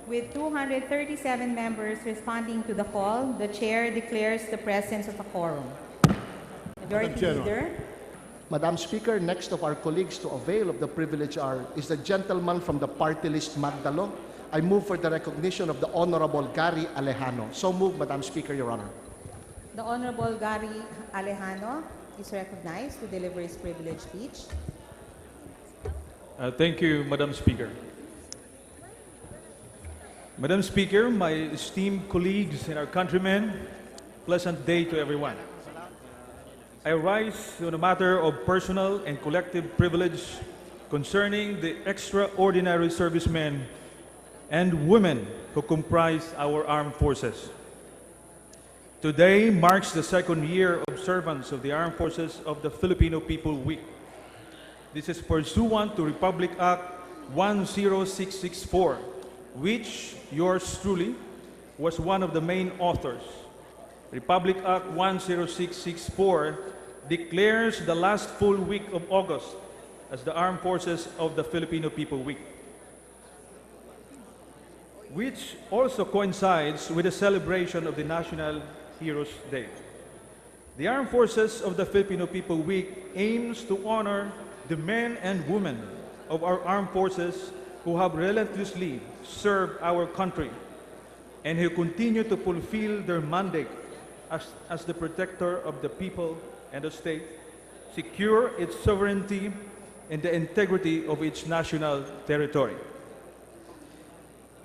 With 237 members responding to the call, the chair declares the presence of a quorum. Majority Leader. Madam Speaker, next of our colleagues to avail of the privilege is the gentleman from the party list Magdalo. I move for the recognition of the Honorable Gary Alejano. So move, Madam Speaker, Your Honor. The Honorable Gary Alejano is recognized to deliver his privilege speech. Thank you, Madam Speaker. Madam Speaker, my esteemed colleagues and our countrymen, pleasant day to everyone. I rise on a matter of personal and collective privilege concerning the extraordinary servicemen and women who comprise our armed forces. Today marks the second year observance of the Armed Forces of the Filipino People Week. This is pursuant to Republic Act 10664, which yours truly was one of the main authors. Republic Act 10664 declares the last full week of August as the Armed Forces of the Filipino People Week, which also coincides with the celebration of the National Heroes Day. The Armed Forces of the Filipino People Week aims to honor the men and women of our armed forces who have relentlessly served our country and who continue to fulfill their mandate as the protector of the people and the state, secure its sovereignty and the integrity of its national territory.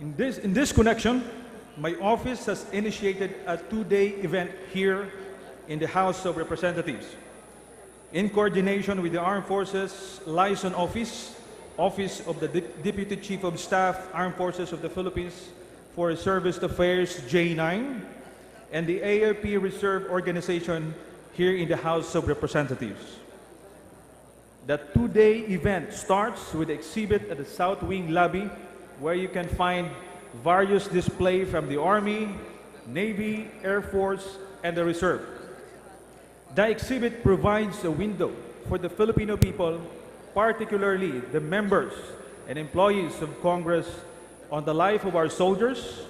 In this connection, my office has initiated a two-day event here in the House of Representatives in coordination with the Armed Forces Liaison Office, Office of the Deputy Chief of Staff, Armed Forces of the Philippines for Service Affairs J9, and the ARP Reserve Organization here in the House of Representatives. The two-day event starts with the exhibit at the South Wing lobby, where you can find various displays from the Army, Navy, Air Force, and the Reserve. The exhibit provides a window for the Filipino people, particularly the members and employees of Congress, on the life of our soldiers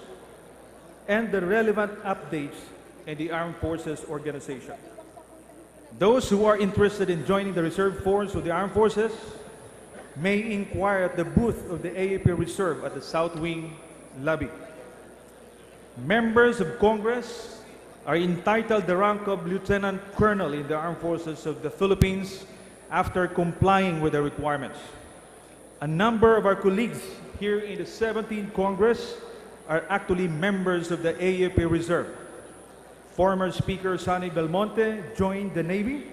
and the relevant updates in the Armed Forces Organization. Those who are interested in joining the Reserve Force of the Armed Forces may inquire at the booth of the AAP Reserve at the South Wing lobby. Members of Congress are entitled the rank of Lieutenant Colonel in the Armed Forces of the Philippines after complying with the requirements. A number of our colleagues here in the 17th Congress are actually members of the AAP Reserve. Former Speaker Sonny Belmonte joined the Navy,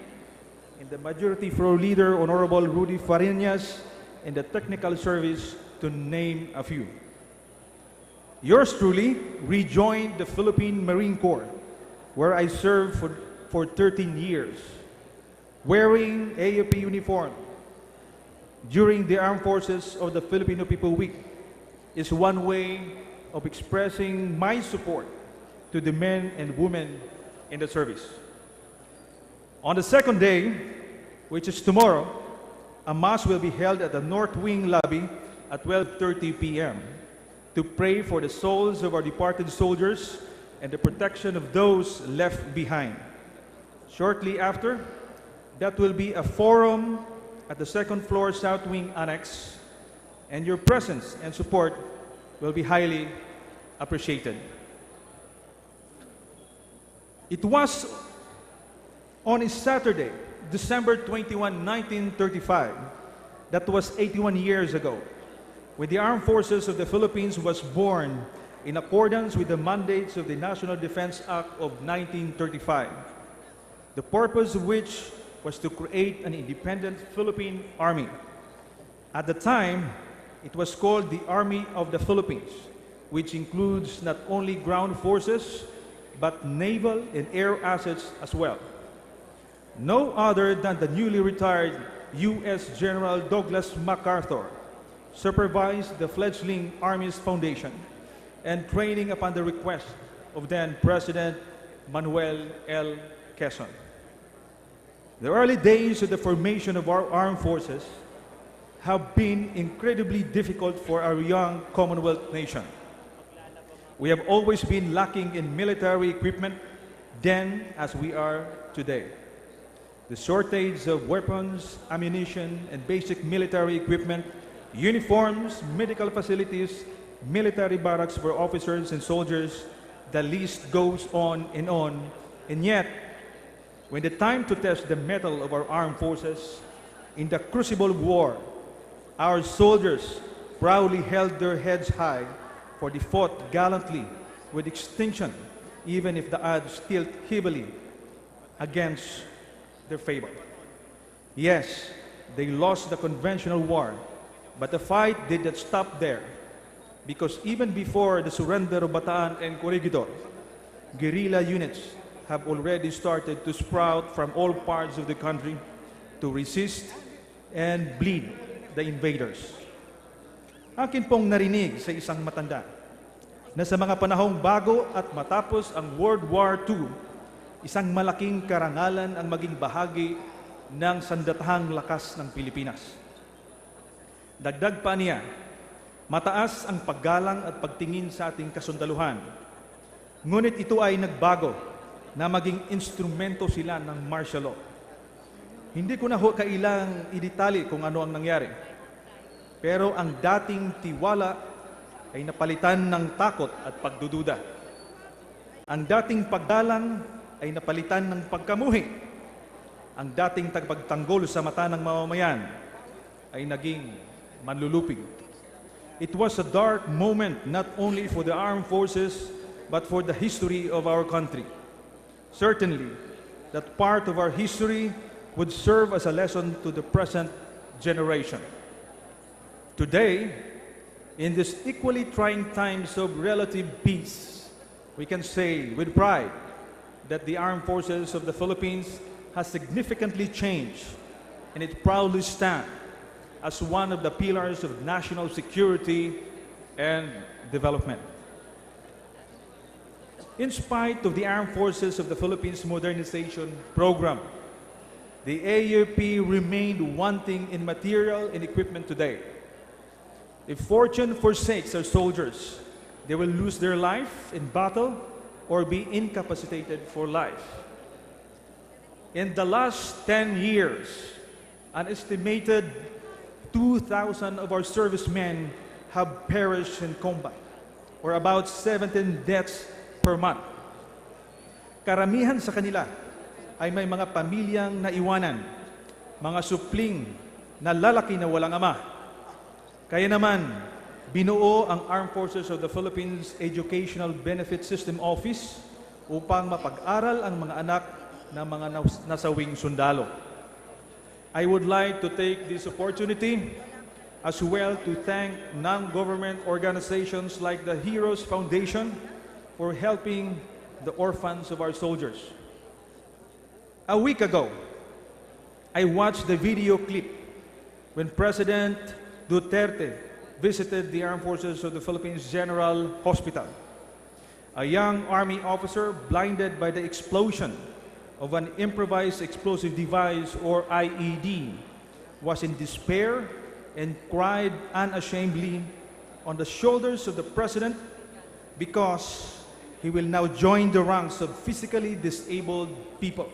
and the Majority Floor Leader Honorable Rudy Fariñas in the Technical Service, to name a few. Yours truly rejoined the Philippine Marine Corps, where I served for 13 years, wearing AAP uniform during the Armed Forces of the Filipino People Week is one way of expressing my support to the men and women in the service. On the second day, which is tomorrow, a mass will be held at the North Wing lobby at 12:30 p.m. to pray for the souls of our departed soldiers and the protection of those left behind. Shortly after, that will be a forum at the second floor South Wing Annex, and your presence and support will be highly appreciated. It was on a Saturday, December 21, 1935, that was 81 years ago, when the Armed Forces of the Philippines was born in accordance with the mandates of the National Defense Act of 1935, the purpose of which was to create an independent Philippine Army. At the time, it was called the Army of the Philippines, which includes not only ground forces, but naval and air assets as well. No other than the newly retired U.S. General Douglas MacArthur supervised the fledgling Army's foundation and training upon the request of then President Manuel L. Quezon. The early days of the formation of our armed forces have been incredibly difficult for our young Commonwealth nation. We have always been lacking in military equipment then as we are today. The shortage of weapons, ammunition, and basic military equipment, uniforms, medical facilities, military barracks for officers and soldiers, the list goes on. And yet, when the time to test the mettle of our armed forces in the crucible of war, our soldiers proudly held their heads high, for they fought gallantly with distinction, even if the odds tilt heavily against their favor. Yes, they lost the conventional war, but the fight did not stop there, because even before the surrender of Bataan and Corregidor, guerrilla units have already started to sprout from all parts of the country to resist and bleed the invaders. Akin pong narinig sa isang matanda na sa mga panahong bago at matapos ang World War II, isang malaking karangalan ang maging bahagi ng sandatahang lakas ng Pilipinas. Dagdag pa niya, mataas ang paggalang at pagtingin sa ating kasundaluhan. Ngunit ito ay nagbago na maging instrumento sila ng martial law. Hindi ko na kailang idetali kung ano ang nangyari. Pero ang dating tiwala ay napalitan ng takot at pagdududa. Ang dating paggalang ay napalitan ng pagkamuhi. Ang dating pagtanggol sa mata ng mamamayan ay naging manlulupig. It was a dark moment not only for the armed forces but for the history of our country. Certainly, that part of our history would serve as a lesson to the present generation. Today, in these equally trying times of relative peace, we can say with pride that the armed forces of the Philippines has significantly changed, and it proudly stands as one of the pillars of national security and development. In spite of the armed forces of the Philippines modernization program, the AUP remained wanting in material and equipment today. If fortune forsakes our soldiers, they will lose their life in battle or be incapacitated for life. In the last 10 years, an estimated 2,000 of our servicemen have perished in combat, or about 17 deaths per month. Karamihan sa kanila ay may mga pamilyang naiwanan, mga supling na lalaki na walang ama. Kaya naman, binuo ang Armed Forces of the Philippines Educational Benefit System Office upang mapag-aral ang mga anak ng mga nasawing sundalo. I would like to take this opportunity as well to thank non-government organizations like the Heroes Foundation for helping the orphans of our soldiers. A week ago, I watched the video clip when President Duterte visited the Armed Forces of the Philippines General Hospital. A young Army officer blinded by the explosion of an improvised explosive device, or IED, was in despair and cried unashamedly on the shoulders of the President because he will now join the ranks of physically disabled people.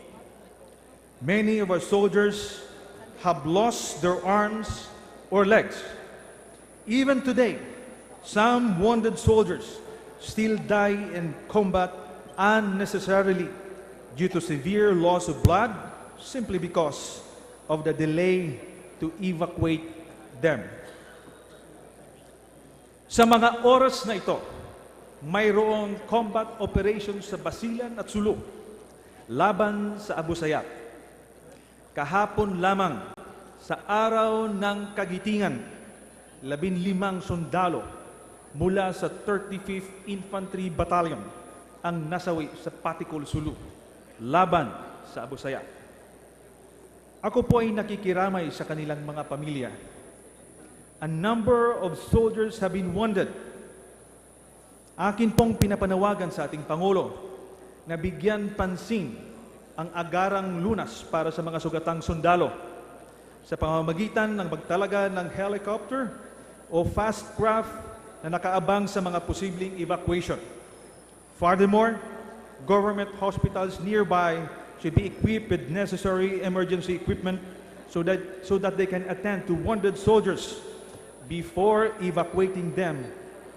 Many of our soldiers have lost their arms or legs. Even today, some wounded soldiers still die in combat unnecessarily due to severe loss of blood simply because of the delay to evacuate them. Sa mga oras na ito, mayroong combat operations sa Basilan at Sulu laban sa Abu Sayyaf. Kahapon lamang sa araw ng kagitingan, 15 sundalo mula sa 35th Infantry Battalion ang nasawi sa Patikul, Sulu, laban sa Abu Sayyaf. Ako po ay nakikiramay sa kanilang mga pamilya. A number of soldiers have been wounded. Akin pong pinapanawagan sa ating Pangulo na bigyan pansin ang agarang lunas para sa mga sugatang sundalo sa pamamagitan ng pagtalaga ng helicopter o fast craft na nakaabang sa mga posibleng evacuation. Furthermore, government hospitals nearby should be equipped with necessary emergency equipment so that they can attend to wounded soldiers before evacuating them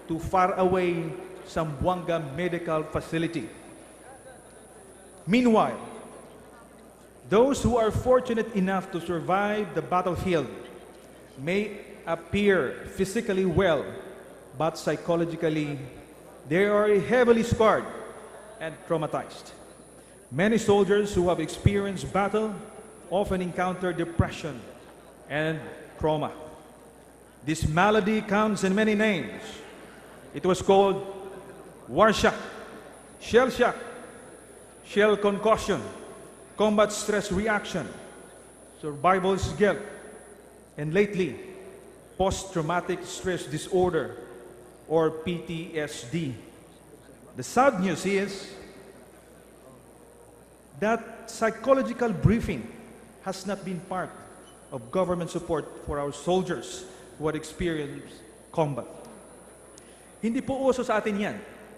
to far away Zamboanga Medical Facility. Meanwhile, those who are fortunate enough to survive the battlefield may appear physically well, but psychologically, they are heavily scarred and traumatized. Many soldiers who have experienced battle often encounter depression and trauma. This malady comes in many names. It was called war shock, shell concussion, combat stress reaction, survival's guilt, and lately, post-traumatic stress disorder, or PTSD. The sad news is that psychological briefing has not been part of government support for our soldiers who had experienced combat. Hindi po uso sa atin yan.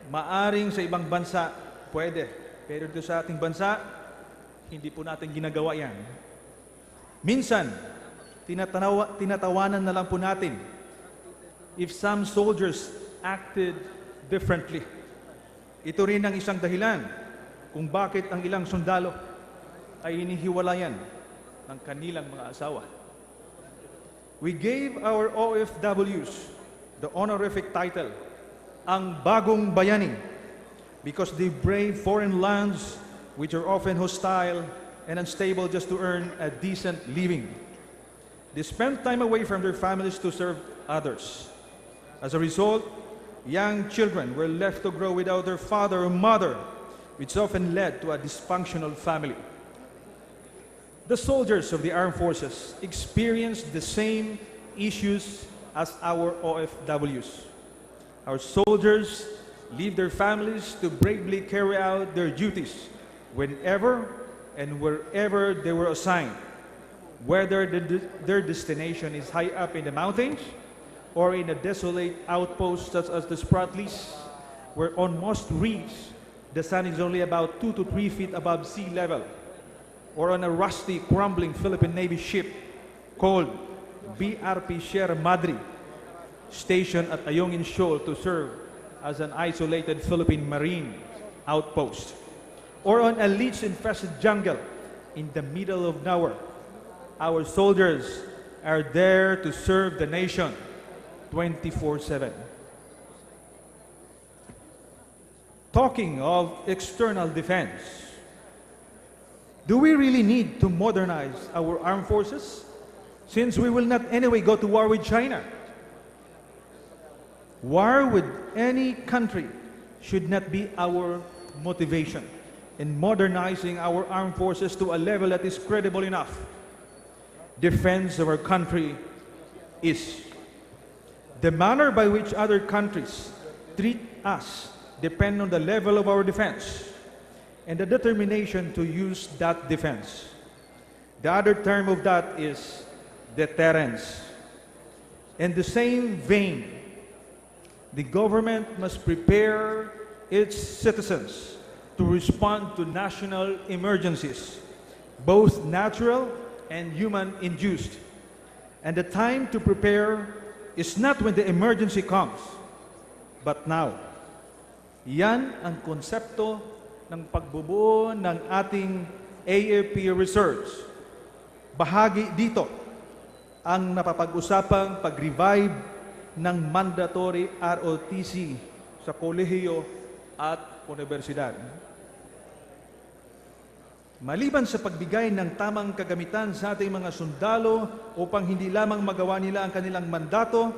Maaring sa ibang bansa, pwede. Pero dito sa ating bansa, hindi po natin ginagawa yan. Minsan, tinatawanan na lang po natin if some soldiers acted differently. Ito rin ang isang dahilan kung bakit ang ilang sundalo ay hinihiwalayan ng kanilang mga asawa. We gave our OFWs the honorific title, ang bagong bayani, because they brave foreign lands which are often hostile and unstable just to earn a decent living. They spend time away from their families to serve others. As a result, young children were left to grow without their father or mother, which often led to a dysfunctional family. The soldiers of the armed forces experienced the same issues as our OFWs. Our soldiers leave their families to bravely carry out their duties whenever and wherever they were assigned, whether their destination is high up in the mountains or in a desolate outpost such as the Spratlys, where on most reefs the sun is only about 2 to 3 feet above sea level, or on a rusty, crumbling Philippine Navy ship called BRP Sierra Madre, stationed at Ayungin Shoal to serve as an isolated Philippine Marine outpost, or on a leech-infested jungle in the middle of nowhere. Our soldiers are there to serve the nation 24/7. Talking of external defense, do we really need to modernize our armed forces since we will not anyway go to war with China? War with any country should not be our motivation in modernizing our armed forces to a level that is credible enough. Defense of our country is. The manner by which other countries treat us depend on the level of our defense and the determination to use that defense. The other term of that is deterrence. In the same vein, the government must prepare its citizens to respond to national emergencies, both natural and human-induced. And the time to prepare is not when the emergency comes, but now. Yan ang konsepto ng pagbubuo ng ating AFP research. Bahagi dito ang napapag-usapang pag-revive ng mandatory ROTC sa kolehiyo at universidad. Maliban sa pagbigay ng tamang kagamitan sa ating mga sundalo upang hindi lamang magawa nila ang kanilang mandato,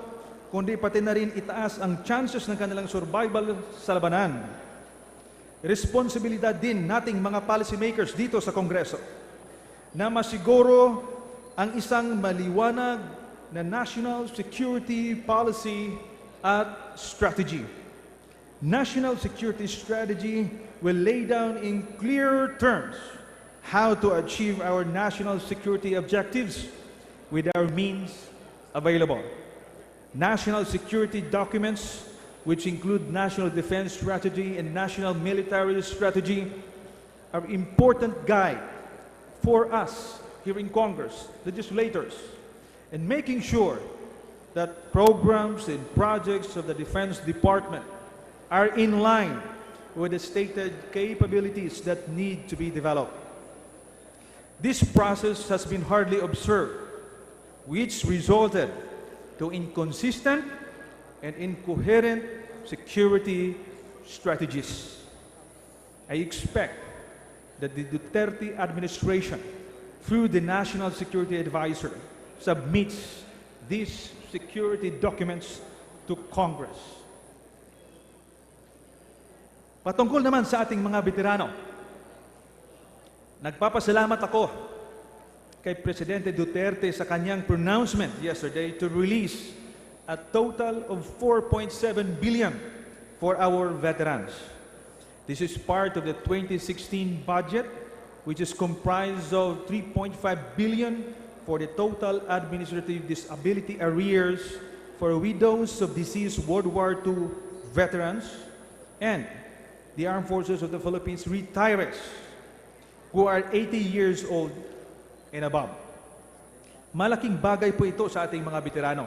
kundi pati na rin itaas ang chances ng kanilang survival sa labanan. Responsibilidad din nating mga policymakers dito sa Kongreso na masiguro ang isang maliwanag na national security policy at strategy. National security strategy will lay down in clear terms how to achieve our national security objectives with our means available. National security documents which include national defense strategy and national military strategy, are important guide for us here in Congress, legislators, in making sure that programs and projects of the Defense Department are in line with the stated capabilities that need to be developed. This process has been hardly observed, which resulted to inconsistent and incoherent security strategies. I expect that the Duterte administration, through the National Security Advisor, submits these security documents to Congress. Patungkol naman sa ating mga veterano, nagpapasalamat ako kay Presidente Duterte sa kanyang pronouncement yesterday to release a total of 4.7 billion for our veterans. This is part of the 2016 budget, which is comprised of 3.5 billion for the total administrative disability arrears for widows of deceased World War II veterans and the Armed Forces of the Philippines retirees who are 80 years old and above. Malaking bagay po ito sa ating mga veterano.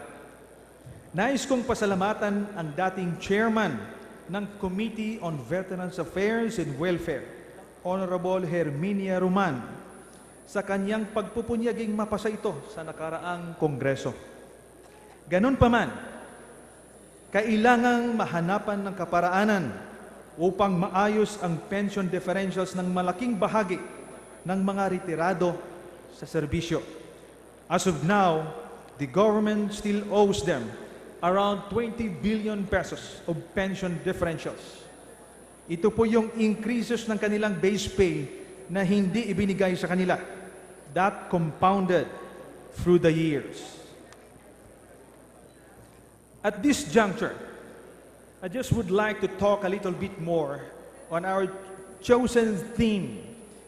Nais kong pasalamatan ang dating chairman ng Committee on Veterans Affairs and Welfare, Honorable Herminia Roman, sa kanyang pagpupunyaging mapasa ito sa nakaraang Kongreso. Ganun pa man, kailangang mahanapan ng kaparaanan upang maayos ang pension differentials ng malaking bahagi ng mga retirado sa serbisyo. As of now, the government still owes them around 20 billion pesos of pension differentials. Ito po yung increases ng kanilang base pay na hindi ibinigay sa kanila. That compounded through the years. At this juncture, I just would like to talk a little bit more on our chosen theme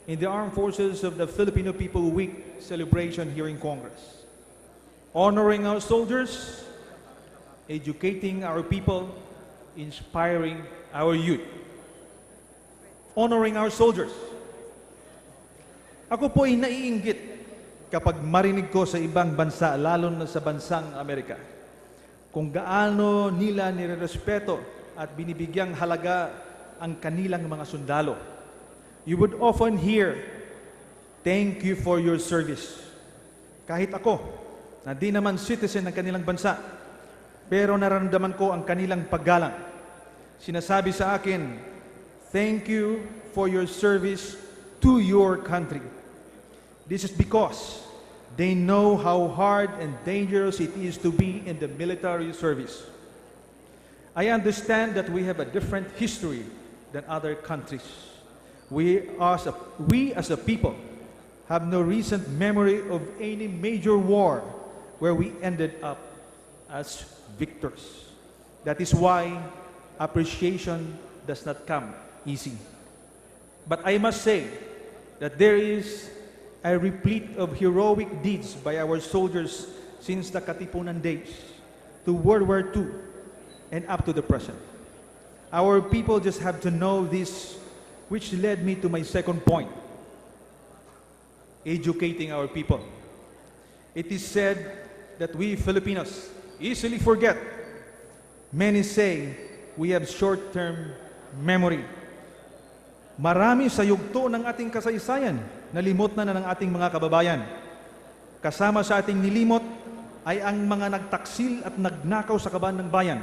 in the Armed Forces of the Filipino People Week celebration here in Congress. Honoring our soldiers, educating our people, inspiring our youth. Honoring our soldiers. Ako po ay naiinggit kapag marinig ko sa ibang bansa, lalo na sa bansang Amerika, kung gaano nila nirerespeto at binibigyang halaga ang kanilang mga sundalo. You would often hear, "Thank you for your service." Kahit ako, na di naman citizen ng kanilang bansa, pero nararamdaman ko ang kanilang paggalang. Sinasabi sa akin, "Thank you for your service to your country." This is because they know how hard and dangerous it is to be in the military service. I understand that we have a different history than other countries. We as a people have no recent memory of any major war where we ended up as victors. That is why appreciation does not come easy. But I must say that there is a replete of heroic deeds by our soldiers since the Katipunan days to World War II and up to the present. Our people just have to know this, which led me to my second point, educating our people. It is said that we Filipinos easily forget. Many say we have short-term memory. Marami sa yugto ng ating kasaysayan nalimot na ng ating mga kababayan. Kasama sa ating nilimot ay ang mga nagtaksil at nagnakaw sa kaban ng bayan.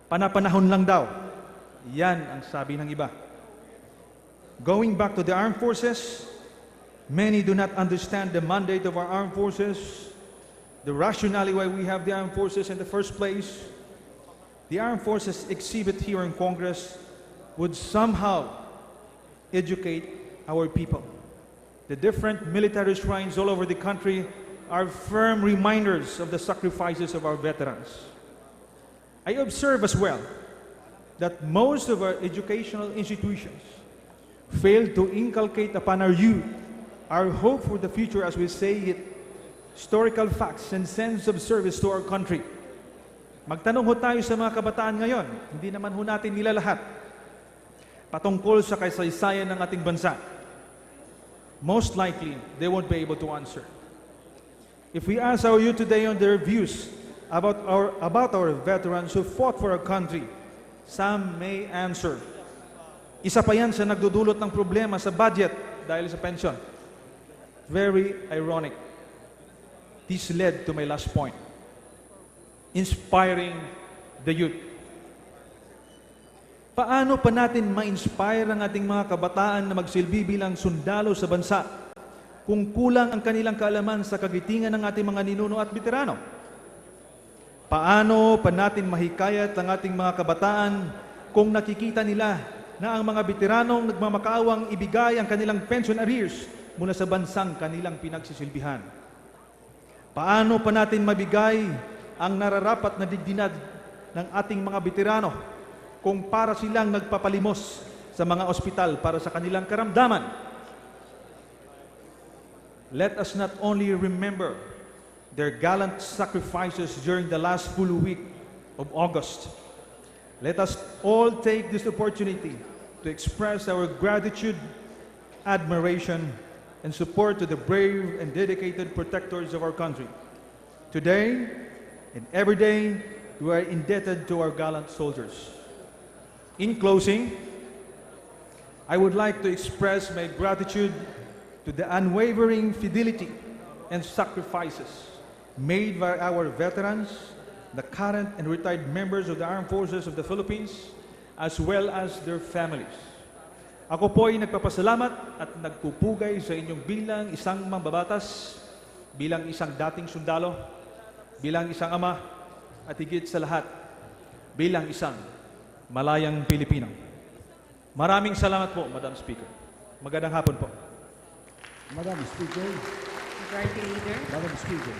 Panapanahon lang daw. Yan ang sabi ng iba. Going back to the armed forces, many do not understand the mandate of our armed forces, the rationale why we have the armed forces in the first place. The armed forces exhibit here in Congress would somehow educate our people. The different military shrines all over the country are firm reminders of the sacrifices of our veterans. I observe as well that most of our educational institutions fail to inculcate upon our youth our hope for the future, as we say it, historical facts and sense of service to our country. Magtanong ho tayo sa mga kabataan ngayon, hindi naman ho natin nila lahat, patungkol sa kasaysayan ng ating bansa. Most likely, they won't be able to answer. If we ask our youth today on their views about our veterans who fought for our country, some may answer. Isa pa yan sa nagdudulot ng problema sa budget dahil sa pension. Very ironic. This led to my last point. Inspiring the youth. Paano pa natin ma-inspire ang ating mga kabataan na magsilbi bilang sundalo sa bansa kung kulang ang kanilang kaalaman sa kagitingan ng ating mga ninuno at veterano? Paano pa natin mahikayat ang ating mga kabataan kung nakikita nila na ang mga veteranong nagmamakaawang ibigay ang kanilang pension arrears mula sa bansang kanilang pinagsisilbihan? Paano pa natin mabigay ang nararapat na dignidad ng ating mga veterano kung para silang nagpapalimos sa mga ospital para sa kanilang karamdaman? Let us not only remember their gallant sacrifices during the last full week of August. Let us all take this opportunity to express our gratitude, admiration, and support to the brave and dedicated protectors of our country. Today and every day, we are indebted to our gallant soldiers. In closing, I would like to express my gratitude to the unwavering fidelity and sacrifices made by our veterans, the current and retired members of the Armed Forces of the Philippines, as well as their families. Ako po ay nagpapasalamat at nagpupugay sa inyong bilang isang mambabatas, bilang isang dating sundalo, bilang isang ama, at higit sa lahat, bilang isang malayang Pilipino. Maraming salamat po, Madam Speaker. Magandang hapon po. Madam Speaker, Majority Leader. Madam Speaker.